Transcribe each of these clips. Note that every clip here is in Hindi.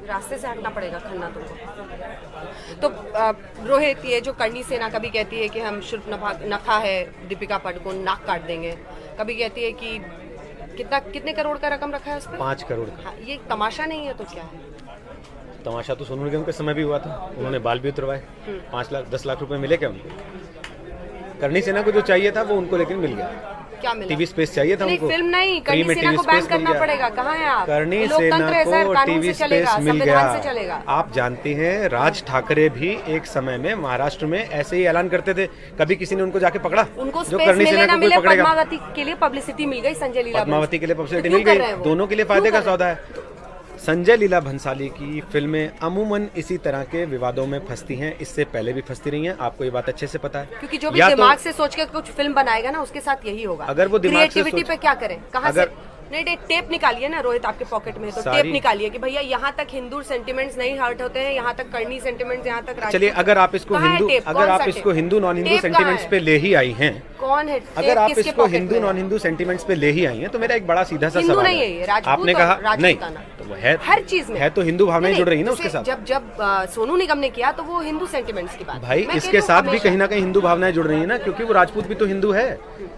रास्ते से हटना पड़ेगा खन्ना तुमको। तो रोहित, ये जो करणी सेना कभी कहती है कि हम शूर्पणखा है दीपिका पादुकोण नाक काट देंगे, कभी कहती है कि कितने करोड़ का रकम रखा है उस पर? 5 करोड़। हाँ, ये तमाशा नहीं है तो क्या है? तमाशा तो सोनू निगम के समय भी हुआ था, उन्होंने बाल भी उतरवाए। 5 लाख 10 लाख रुपए मिले क्या उनको? करणी सेना को जो चाहिए था वो उनको लेकिन मिल गया। क्या मिला? टीवी स्पेस चाहिए था उनको। फिल्म नहीं, करणी सेना को बैन करना पड़ेगा। कहाँ है आप? करणी सेना को टीवी स्पेस मिल गया। आप जानते हैं राज ठाकरे भी एक समय में महाराष्ट्र में ऐसे ही ऐलान करते थे, कभी किसी ने उनको जाके पकड़ा? उनको स्पेस मिले ना मिले, पद्मावती के लिए पब्लिसिटी मिल गई, संजय लीला पद्मावती के लिए पब्लिसिटी मिल गई, दोनों के लिए फायदे का सौदा है। संजय लीला भंसाली की फिल्में अमूमन इसी तरह के विवादों में फंसती हैं, इससे पहले भी फंसती रही हैं, आपको ये बात अच्छे से पता है। क्योंकि जो भी दिमाग से सोच के कुछ फिल्म बनाएगा ना, उसके साथ यही होगा। अगर वो दिमाग से क्रिएटिविटी पे क्या करें, कहाँ से? नहीं, टेप निकालिए ना रोहित, आपके पॉकेट में तो टेप निकालिए कि भैया यहाँ तक हिंदू सेंटिमेंट्स नहीं हर्ट होते हैं, यहाँ तक करनी सेंटिमेंट्स, यहाँ तक। चलिए, अगर आप इसको हिंदू नॉन हिंदू सेंटिमेंट्स पे ले ही आई हैं, कौन है? अगर आप इसको हिंदू नॉन हिंदू सेंटिमेंट्स पे ले ही आई हैं, तो मेरा एक बड़ा सीधा सा सवाल है। आपने कहा नहीं, तो वो है हर चीज में है, तो हिंदू भावनाएं जुड़ रही है ना उसके साथ। जब सोनू निगम ने किया तो वो हिंदू सेंटिमेंट्स की बात, भाई इसके साथ भी कहीं ना कहीं हिंदू भावनाएं जुड़ रही है ना, क्योंकि वो राजपूत भी तो हिंदू है।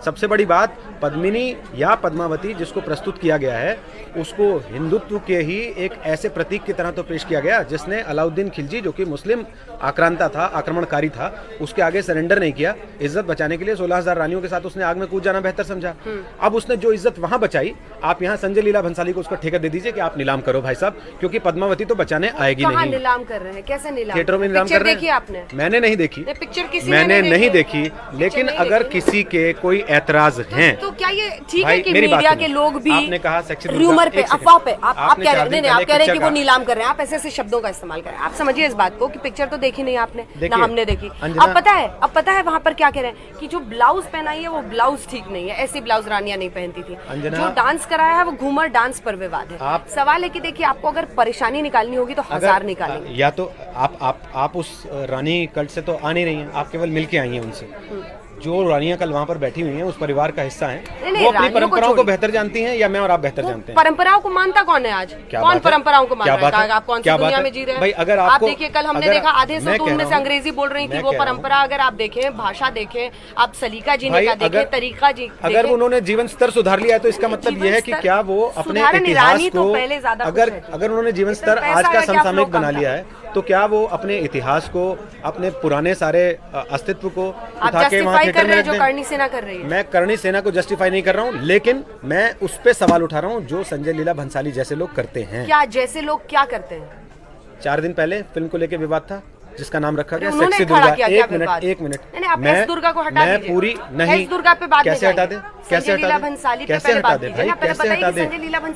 सबसे बड़ी बात, पद्मिनी या पद्मावती जिसको प्रस्तुत किया गया है, उसको हिंदुत्व के ही एक ऐसे प्रतीक की तरह तो पेश किया गया जिसने अलाउद्दीन खिलजी, जो कि मुस्लिम आक्रांता था, आक्रमणकारी था, उसके आगे सरेंडर नहीं किया। इज्जत बचाने के लिए 16,000 रानियों के साथ उसने आग में कूद जाना बेहतर समझा। अब उसने जो इज्जत वहां बचाई, आप यहाँ संजय लीला भंसाली को उसका ठेका दे दीजिए कि आप नीलाम करो भाई साहब, क्योंकि पद्मावती तो बचाने आएगी नहीं। नीलाम कर रहे हैं? कैसे नीलाम? थिएटरों में नीलाम कर रहे हैं। आपने? मैंने नहीं देखी पिक्चर, किसी मैंने नहीं देखी, लेकिन अगर किसी के कोई ऐतराज हैं तो क्या ये ठीक है कि मीडिया के लोग भी आपने कहा रूमर पे, अफवाह पे आप कह रहे हैं, आप कह रहे हैं कि वो नीलाम कर रहे हैं, आप ऐसे ऐसे शब्दों का इस्तेमाल कर रहे हैं। आप समझिए इस बात को कि पिक्चर तो देखी नहीं आपने ना हमने देखी। अब पता है वहाँ पर क्या कह रहे हैं कि जो ब्लाउज पहनाई है वो ब्लाउज ठीक नहीं है, ऐसी ब्लाउज रानियां नहीं पहनती थी। जो डांस कराया है वो घूमर डांस पर विवाद है। सवाल है कि देखिए, आपको अगर परेशानी निकालनी होगी तो 1000 निकालेंगे। या तो आप उस रानी कल्ट से तो आ नहीं रही हैं, आप केवल मिलके आई हैं उनसे। जो रानियां कल वहाँ पर बैठी हुई हैं उस परिवार का हिस्सा हैं, वो अपनी परंपराओं को बेहतर जानती हैं, या मैं और आप बेहतर जानते हैं? परंपराओं को मानता कौन है आज? कौन परंपराओं को मान रहा है? आप कौन सी दुनिया में जी रहे हैं भाई? अगर आप देखिए, कल हमने देखा आधे से उनमें से अंग्रेजी बोल रही थी, वो परंपरा अगर आप देखें, भाषा देखें, आप सलीका जीने का देखें, तरीका जी, अगर उन्होंने जीवन स्तर सुधार लिया है तो इसका मतलब ये है कि क्या वो अपने इतिहास को, अगर उन्होंने जीवन स्तर आज का समसामयिक बना लिया है, तो क्या वो अपने इतिहास को, अपने पुराने सारे अस्तित्व को उठा के वहाँ थिएटर में रख दें? करणी सेना कर रही है। मैं करणी सेना को जस्टिफाई नहीं कर रहा हूँ, लेकिन मैं उस पे सवाल उठा रहा हूँ जो संजय लीला भंसाली जैसे लोग करते हैं। क्या जैसे लोग क्या करते हैं? 4 दिन पहले फिल्म को लेकर विवाद था जिसका नाम रखा गया सेक्सी दुर्गा। एक मिनट मैं दुर्गा को हटा दीजिए। पूरी नहीं, दुर्गा पे बात कैसे हटा दे? कैसे हटा दे? कैसे हटा दे भाई? कैसे हटा दे?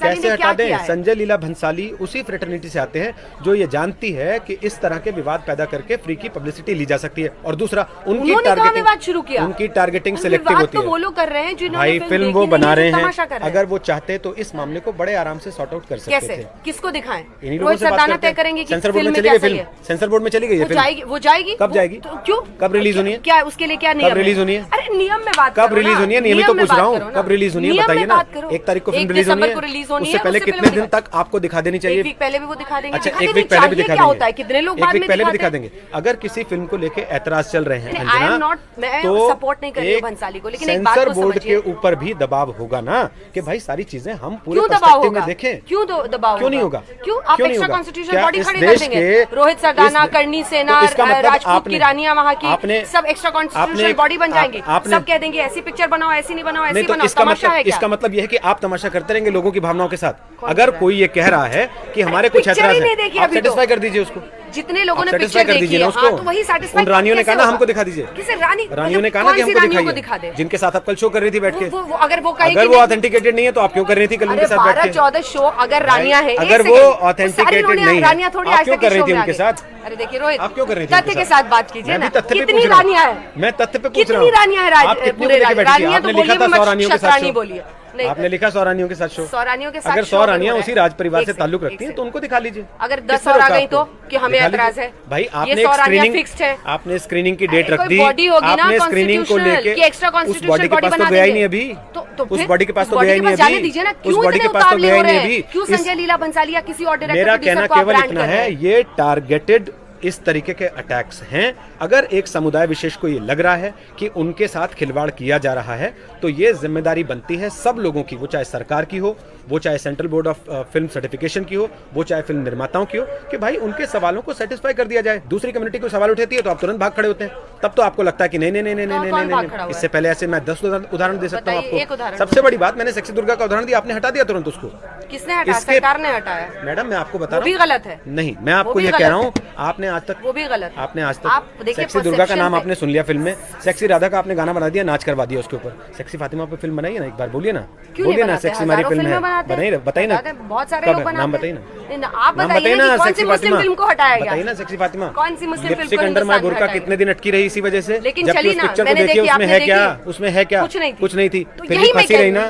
कैसे हटा दे? संजय लीला भंसाली उसी फ्रेटर्निटी से आते हैं जो ये जानती है कि इस तरह के विवाद पैदा करके फ्री की पब्लिसिटी ली जा सकती है। और दूसरा, उनकी टारगेटिंग सिलेक्टिव होती है। वो लोग कर रहे हैं भाई, फिल्म वो बना रहे हैं। अगर वो चाहते तो इस मामले को बड़े आराम से सॉर्ट आउट कर सकते थे। किसको दिखाएं? इन्हीं लोगों से बात करते हैं। सेंसर बोर्ड में चली गई फिल्म, सेंसर बोर्ड में चली गई है। वो जाएगी? कब जाएगी? क्यों? कब रिलीज होनी है? क्या उसके लिए क्या नियम? कब रिलीज होनी है? अरे नियम में बात कब रिलीज होनी है? नियम ही तो पूछ रहा हूँ, कब रिलीज होनी है बताइए ना। 1 तारीख को फिल्म रिलीज होनी है, उससे पहले कितने दिन तक आपको दिखा देनी चाहिए? 1 वीक पहले भी वो दिखा देंगे। अच्छा, 1 वीक पहले भी दिखा देंगे। कितने लोग 1 वीक पहले भी दिखा देंगे। अगर किसी फिल्म को लेके ऐतराज चल रहे हैं अंजना, तो सपोर्ट नहीं कर रही हूं भंसाली को, लेकिन एक बात सेंसर बोर्ड के ऊपर भी दबाव होगा ना कि भाई सारी चीजें हम पूरे पर्सपेक्टिव में देखें। क्यों दबाव? क्यों नहीं होगा? क्यों आप एक्स्ट्रा कॉन्स्टिट्यूशनल बॉडी खड़ी कर देंगे? रोहित सरदाना, करणी सेना, राजपूत की रानियां वहाँ की सब एक्स्ट्रा कॉन्स्टिट्यूशनल बॉडी बन जाएंगे। सब कह देंगे ऐसी पिक्चर बनाओ, ऐसी नहीं बनाओ, ऐसी बनाओ। तमाशा है क्या? इसका मतलब यह है कि आप तमाशा करते रहेंगे लोगों की भावनाओं के साथ। अगर कोई ये कह रहा है कि हमारे कुछ ऐतराज है, आप सेटिस्फाई कर दीजिए उसको। जितने लोगों ने पिक्चर देखी है, हाँ, तो वही सेटिस्फाई। उन रानियों ने कहा ना हमको दिखा दीजिए। किसे रानियों ने कहा ना कि हमको दिखाइए, जिनके साथ आप कल शो कर रही थी बैठ के। अगर वो ऑथेंटिकेटेड नहीं है तो आप क्यों कर रही थी कल उनके साथ बैठ के? 12-14 शो अगर रानियां हैं, अगर वो ऑथेंटिकेटेड नहीं है, आप क्यों कर रही थी उनके साथ? अरे देखिए रोहित, आप क्यों कर रही थी? तथ्य के साथ बात कीजिए ना। कितनी रानियां हैं? मैं तथ्य पे पूछ रहा हूँ। कितनी रानियां हैं? आप कितनी रानियां तो बोलिए, 100 रानियों के साथ बोलिए। नहीं, आपने लिखा 100 रानियों के साथ शो। 100 रानियों के साथ अगर 100 रानियां उसी राज परिवार से ताल्लुक रखती हैं तो उनको दिखा लीजिए। अगर 10 और आ गई तो कि हमें एतराज है भाई। ये 100 रानियां फिक्स्ड है। आपने स्क्रीनिंग की डेट रख दी, बॉडी होगी ना आपने स्क्रीनिंग को लेके एक्स्ट्रा उस बॉडी के पास तो गया ही नहीं अभी, उस बॉडी के पास तो गया ही नहीं जाने अभी, दीजिए ना। उस बॉडी के पास तो गया ही नहीं अभी। क्यों संजय लीला भंसाली या किसी और डायरेक्टर मेरा कहना केवल इतना है, ये टारगेटेड इस तरीके के अटैक्स हैं। अगर एक समुदाय विशेष को ये लग रहा है कि उनके साथ खिलवाड़ किया जा रहा है तो ये जिम्मेदारी बनती है सब लोगों की, वो चाहे सरकार की हो, वो चाहे central board of film certification की हो, वो चाहे फिल्म निर्माताओं की हो, कि भाई उनके सवालों को सेटिस्फाई कर दिया जाए। दूसरी कम्युनिटी को सवाल उठाती है तो आप तुरंत भाग खड़े होते हैं। तब तो आपको लगता है कि नहीं नहीं नहीं नहीं नहीं नहीं। इससे पहले ऐसे मैं 10 उदाहरण दे सकता हूँ आपको। सबसे बड़ी बात, मैंने सेक्सी दुर्गा का उदाहरण दिया, आपने हटा दिया तुरंत उसको। किसने हटाया? सरकार ने हटाया। मैडम मैं आपको बता रहा हूँ, गलत है। नहीं, मैं आपको ये कह रहा हूँ, आपने आज तक, वो भी गलत, आपने आज तक सेक्सी दुर्गा का नाम आपने सुन लिया फिल्म में, सेक्सी राधा का आपने गाना बना दिया, नाच करवा दिया उसके ऊपर। सेक्सी फातिमा पे फिल्म बनाई है ना, एक बार बोलिए ना, बोलिए ना, सेक्सी हमारी फिल्म है, बताइए ना, बहुत सारे लोग बनाते हैं, नाम बताइए ना, आप बताइए ना कौन सी मुस्लिम फिल्म को हटाया गया, बताइए ना सेक्सी फातिमा, कौन सी मुस्लिम फिल्म को अंडर माय बुर्का कितने दिन अटकी रही इसी वजह से। लेकिन चली ना, पिक्चर को देखिए, उसमें है क्या, उसमें है क्या, कुछ नहीं थी, फिर भी फंसी रही ना,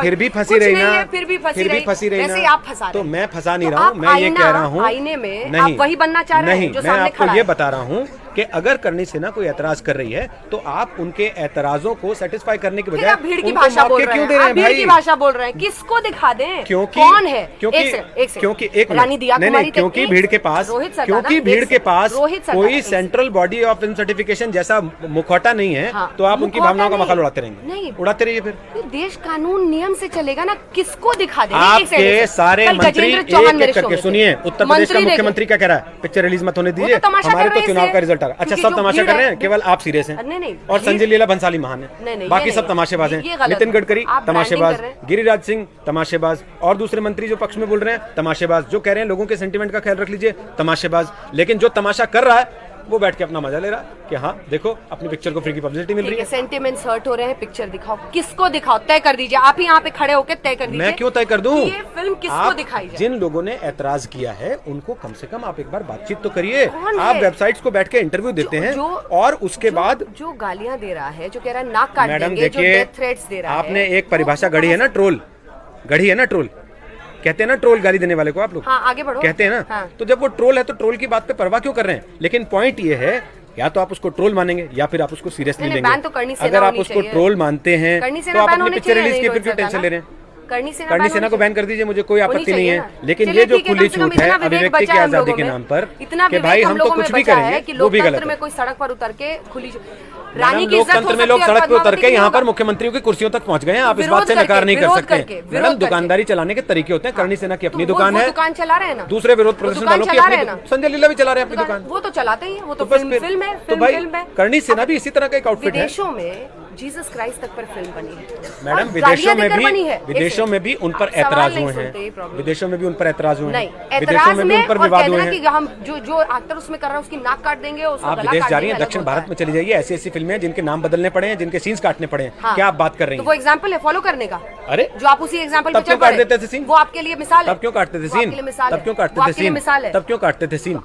फिर भी फंसी रही ना, फिर भी फंसी रही ना। आप फंसा, तो मैं फंसा नहीं रहा हूँ, मैं ये कह रहा हूँ आईने में आप वही बनना चाह रहे हैं जो सामने मैं आपको ये बता रहा हूँ कि अगर करनी सेना कोई ऐतराज कर रही है तो आप उनके ऐतराजों को सेटिस्फाई करने के बजाय भीड़ की भाषा बोल रहे हैं, आप भीड़ की भाषा बोल रहे हैं, किसको दिखा दें, कौन है? क्योंकि एक रानी दिया कुमारी, क्योंकि भीड़ के पास कोई central body of film certification जैसा मुखौटा नहीं है, तो आप उनकी भावनाओं का मखाल उड़ाते रहेंगे। नहीं, उड़ाते रहिए। फिर देश कानून नियम से चलेगा ना, किसको दिखा दें? आपके सारे मंत्री एक एक करके सुनिए, उत्तर प्रदेश का मुख्यमंत्री क्या कह रहा है, पिक्चर रिलीज मत होने दीजिए, हमारे तो चुनाव का रिजल्ट। अच्छा, सब तमाशा कर रहे हैं, केवल आप सीरियस हैं। नहीं, और संजय लीला भंसाली महान है, बाकी सब तमाशेबाज हैं। नितिन गडकरी तमाशेबाज, गिरिराज सिंह तमाशेबाज, और दूसरे मंत्री जो पक्ष में बोल रहे हैं तमाशेबाज, जो कह रहे हैं लोगों के सेंटीमेंट का ख्याल रख लीजिए तमाशेबाज। लेकिन जो तमाशा कर रहा है वो बैठ के अपना मजा ले रहा है कि हाँ देखो अपनी पिक्चर को फ्री की पब्लिसिटी मिल रही है। सेंटिमेंट्स हर्ट हो रहे हैं, पिक्चर दिखाओ, किसको दिखाओ, तय कर दीजिए। आप ही यहाँ पे खड़े होकर तय कर दीजिए। मैं क्यों तय कर दूं? ये फिल्म किसको दिखाई जाए? जिन लोगों ने ऐतराज किया है उनको कम से कम आप एक बार बातचीत तो करिए। आप वेबसाइट्स को बैठ के इंटरव्यू देते हैं और उसके बाद जो गालियां दे रहा है, जो कह रहा है नाक काट मैडम देंगे, जो डेथ थ्रेट्स दे रहा है। आपने एक परिभाषा गढ़ी है ना, ट्रोल गढ़ी है ना, ट्रोल कहते हैं ना, ट्रोल गाली देने वाले को आप लोग। हाँ, आगे बढ़ो। कहते हैं ना, हाँ। तो जब वो ट्रोल है तो ट्रोल की बात पे परवाह क्यों कर रहे हैं? लेकिन पॉइंट ये है, या तो आप उसको ट्रोल मानेंगे या फिर आप उसको सीरियसली लेंगे। अगर आप उसको ट्रोल मानते हैं तो आप अपनी पिक्चर रिलीज की फिर क्यों टेंशन ले रहे हैं? करनी सेना को बैन कर दीजिए, मुझे कोई आपत्ति नहीं है। लेकिन ये जो खुली छूट है अभिव्यक्ति की आजादी के नाम पर कि भाई हम तो कुछ भी करेंगे, वो भी गलत है। कोई सड़क पर उतर के खुली रानी की लोकतंत्र में लोग सड़क पर उतर के यहाँ पर मुख्यमंत्रियों की कुर्सियों तक पहुँच गए हैं। आप इस बात से नकार नहीं कर सकते। मैडम, दुकानदारी चलाने के तरीके होते हैं। करनी सेना की अपनी दुकान है, दुकान चला रहे हैं ना, दूसरे विरोध प्रदर्शन वालों की अपनी, संजय लीला भी चला रहे हैं अपनी दुकान, वो तो चलाते ही, वो तो फिल्म है। तो भाई करनी सेना भी इसी तरह का एक आउटफिट है। विदेशों में जीसस क्राइस्ट तक पर फिल्म बनी है मैडम, विदेशों में भी उन पर ऐतराज हुए हैं, विदेशों में भी उन पर ऐतराज हुए हैं, विदेशों में भी उन पर विवाद हुए हैं। हम जो एक्टर उसमें कर रहा है उसकी नाक काट देंगे, आप विदेश जा रही हैं, दक्षिण भारत में चली जाइए, ऐसी ऐसी फिल्में हैं जिनके नाम बदलने पड़े हैं, जिनके सीन्स काटने पड़े हैं। क्या आप बात कर रही हैं? वो एग्जांपल है फॉलो करने का। अरे जो आप उसी एग्जांपल पे क्यों काट देते थे सीन? वो आपके लिए मिसाल है। तब क्यों काटते थे सीन? तब क्यों काटते थे सीन? तब क्यों काटते थे सीन?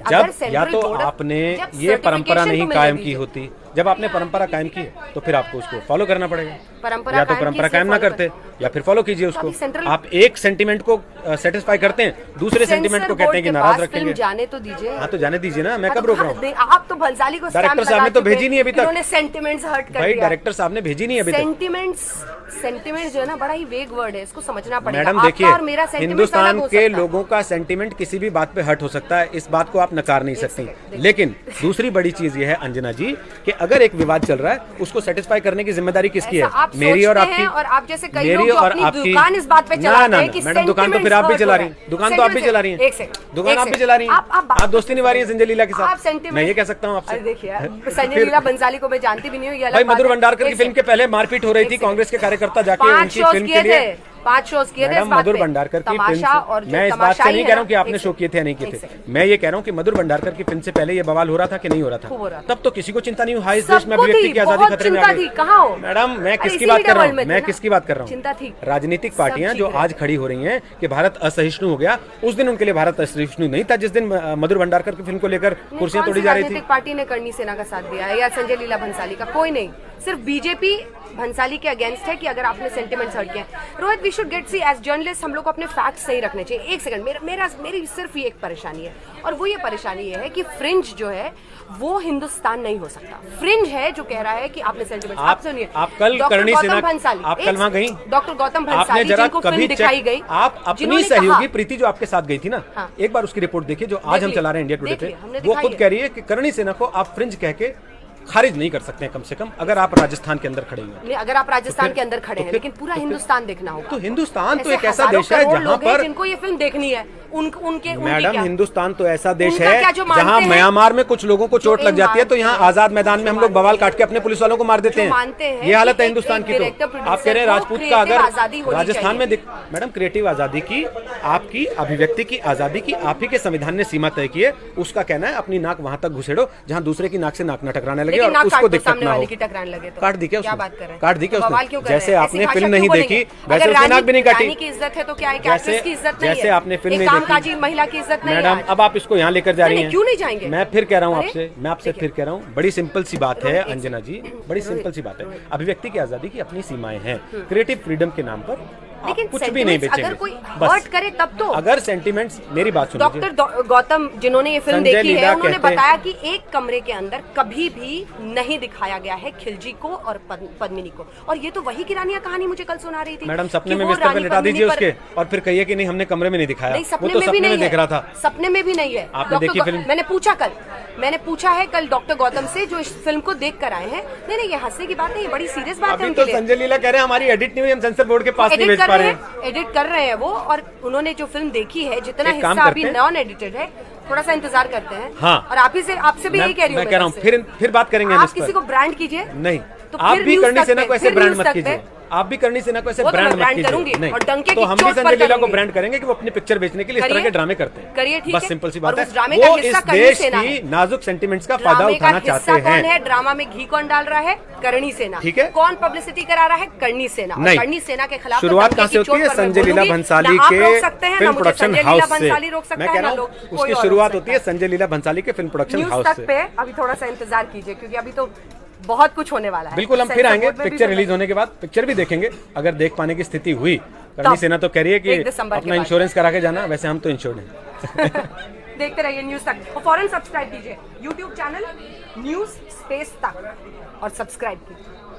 जब या तो आपने ये परंपरा नहीं कायम की होती, जब आपने परंपरा कायम की तो फिर आपको उसको फॉलो करना पड़ेगा। या तो परंपरा कायम ना करते या फिर फॉलो कीजिए उसको। आप एक सेंटीमेंट को सेटिस्फाई करते हैं, दूसरे सेंटीमेंट को कहते हैं कि नाराज रखेंगे। जाने तो दीजिए। हाँ, तो जाने दीजिए ना, मैं कब रोक रहा हूँ? आप तो भंसाली को डायरेक्टर साहब ने तो भेजी नहीं अभी तक। उन्होंने सेंटिमेंट्स हर्ट कर दिया। भाई डायरेक्टर साहब ने भेजी नहीं अभी तक। सेंटिमेंट्स जो है ना, बड़ा ही वेग वर्ड है, इसको समझना पड़ेगा। मैडम देखिए, हिंदुस्तान के लोगों का सेंटीमेंट किसी भी बात पे हर्ट हो सकता है, इस बात को आप नकार नहीं सकती। लेकिन दूसरी बड़ी चीज ये है अंजना जी कि अगर एक विवाद चल रहा है उसको सेटिस्फाई करने की जिम्मेदारी किसकी है? मेरी और आपकी। और आप जैसे कई लोग जो अपनी दुकान इस बात पे चलाते हैं कि मैडम, दुकान तो फिर आप भी चला रही हैं, दुकान तो आप भी चला रही हैं, दुकान आप भी चला रही हैं। आप दोस्ती निभा रही हैं संजय लीला के साथ, मैं ये कह सकता हूँ आपसे। देखिए, संजय लीला बंसाली को मैं जानती भी नहीं हूँ। भाई मधुर भंडारकर की फिल्म के पहले मारपीट हो रही थी, कांग्रेस के कार्यकर्ता जाके उनकी फिल्म के लिए 5 शोज किए थे। मधुर भंडारकर की फिल्म, मैं इस बात से नहीं कह रहा हूँ कि आपने शो किए थे या नहीं किए थे, मैं ये कह रहा हूँ कि मधुर भंडारकर की फिल्म से पहले ये बवाल हो रहा था कि नहीं हो रहा था? तब तो किसी को चिंता नहीं हुई। हाई देश में अभिव्यक्ति की आजादी खतरे में आ गई। मैडम, मैं किसकी बात कर रहा हूँ? मैं किसकी बात कर रहा हूँ? राजनीतिक पार्टियां जो आज खड़ी हो रही हैं कि भारत असहिष्णु हो गया, उस दिन उनके लिए भारत असहिष्णु नहीं था जिस दिन मधुर भंडारकर की फिल्म को लेकर कुर्सियां तोड़ी जा रही थी। पार्टी ने करनी सेना का साथ दिया है या संजय लीला भंसाली का? कोई नहीं। सिर्फ बीजेपी भंसाली के अगेंस्ट है कि अगर आपने सेंटिमेंट्स हर्ट किए हैं। Rohit, we should get see as journalist हम लोग को अपने फैक्ट्स सही रखने चाहिए। एक सेकंड, मेरी सिर्फ ये एक परेशानी है, और वो ये परेशानी ये है कि फ्रिंज जो है वो हिंदुस्तान नहीं हो सकता। फ्रिंज है जो कह रहा है कि आपने सेंटिमेंट्स, आप सुनिए, आप कल करणी सेना, आप कल वहां गई, डॉक्टर गौतम भंसाली जिनको फिल्म दिखाई गई, आप अपनी सहयोगी प्रीति जो आपके साथ गई थी ना, एक बार उसकी रिपोर्ट देखिए जो आज हम चला रहे हैं इंडिया टुडे पे, वो खुद कह रही है कि करणी सेना को आप फ्रिंज कह के खारिज नहीं कर सकते हैं, कम से कम अगर आप राजस्थान के अंदर खड़े हैं। अगर आप राजस्थान के अंदर खड़े हैं, लेकिन पूरा हिंदुस्तान देखना होगा। तो हिंदुस्तान तो एक ऐसा देश है जहाँ पर जिनको ये फिल्म देखनी है, उनके मैडम, हिंदुस्तान तो ऐसा देश है जहाँ म्यांमार में कुछ लोगों को चोट लग जाती है तो यहाँ आजाद मैदान में हम लोग बवाल काट के अपने पुलिस वालों को मार देते हैं। ये हालत है हिंदुस्तान की। तो आप कह रहे हैं राजपूत का अगर राजस्थान में मैडम क्रिएटिव आजादी की, आपकी अभिव्यक्ति की आजादी की आप ही के संविधान ने सीमा तय की है। उसका कहना है अपनी नाक वहां तक घुसेड़ो जहाँ दूसरे की नाक से नाक न टकराने लगे और उसको दिक्कत ना हो। काट दी क्या? काट दी क्या? जैसे आपने फिल्म नहीं देखी वैसे उसकी नाक भी नहीं काटी। की इज्जत है तो क्या है कि एक्ट्रेस की इज्जत नहीं है? जैसे आपने फिल्म नहीं देखी, महिला की इज्जत नहीं है। मैडम अब आप इसको यहाँ लेकर जा रही हैं, क्यों नहीं जाएंगे? मैं फिर कह रहा हूँ आपसे, मैं आपसे फिर कह रहा हूँ, बड़ी सिंपल सी बात है अंजना जी, बड़ी सिंपल सी बात है। अभिव्यक्ति की आजादी की अपनी सीमाएं हैं, क्रिएटिव फ्रीडम के नाम पर लेकिन कुछ भी नहीं बेचेंगे। अगर कोई हर्ट करे तब तो, अगर सेंटिमेंट्स, मेरी बात सुनिए, डॉक्टर गौतम जिन्होंने ये फिल्म देखी है उन्होंने बताया कि एक कमरे के अंदर कभी भी नहीं दिखाया गया है खिलजी को और पद्मिनी को। और ये तो वही किरानिया कहानी मुझे कल सुना रही थी। मैडम सपने में बिस्तर पे लिटा दीजिए उसके और फिर कहिए कि नहीं हमने कमरे में नहीं दिखाया। नहीं, सपने में भी नहीं देख रहा था। सपने में भी नहीं है। आपने देखी फिल्म? मैंने पूछा है कल डॉक्टर गौतम से जो इस फिल्म को देख कर आए हैं। नहीं, ये हंसने की बात नहीं, ये बड़ी सीरियस बात है। तो संजय लीला कह रहे हैं हमारी एडिट नहीं हुई, हम सेंसर बोर्ड के पास नहीं भेज पा रहे हैं। एडिट कर रहे हैं वो, और उन्होंने जो फिल्म देखी है जितना हिस्सा अभी नॉन एडिटेड है, थोड़ा सा इंतजार करते हैं। हाँ, और आपसे भी यही कह रही हूँ, मैं कह रहा हूँ फिर बात करेंगे। आप किसी को ब्रांड कीजिए नहीं, तो आप भी करणी सेना को ऐसे ब्रांड मत कीजिए। आप भी करणी सेना को ऐसे ब्रांड मत कीजिए। नहीं, तो हम भी संजय लीला को ब्रांड करेंगे कि वो अपनी पिक्चर बेचने के लिए इस तरह के ड्रामे करते हैं। करिए, ठीक है, बस सिंपल सी बात है। वो इस देश की नाजुक सेंटिमेंट्स का फायदा उठाना चाहते हैं। ड्रामा में घी कौन डाल रहा है? करणी सेना। ठीक है, कौन पब्लिसिटी करा रहा है? करणी सेना। नहीं, करणी सेना के खिलाफ शुरुआत कहाँ से होती है? संजय लीला भंसाली के फिल्म प्रोडक्शन हाउस से। मैं कह रहा हूँ उसकी शुरुआत होती है संजय लीला भंसाली के फिल्म प्रोडक्शन हाउस से। अभी थोड़ा सा इंतजार कीजिए क्योंकि अभी तो बहुत कुछ होने वाला है। बिल्कुल, हम फिर आएंगे पिक्चर रिलीज होने के बाद, पिक्चर भी देखेंगे। अगर देख पाने की स्थिति हुई, करणी सेना तो कह रही है कि अपना इंश्योरेंस करा के जाना, वैसे हम तो इंश्योर्ड हैं। देखते रहिए न्यूज तक और फौरन सब्सक्राइब कीजिए YouTube चैनल न्यूज स्पेस तक और सब्सक्राइब कीजिए।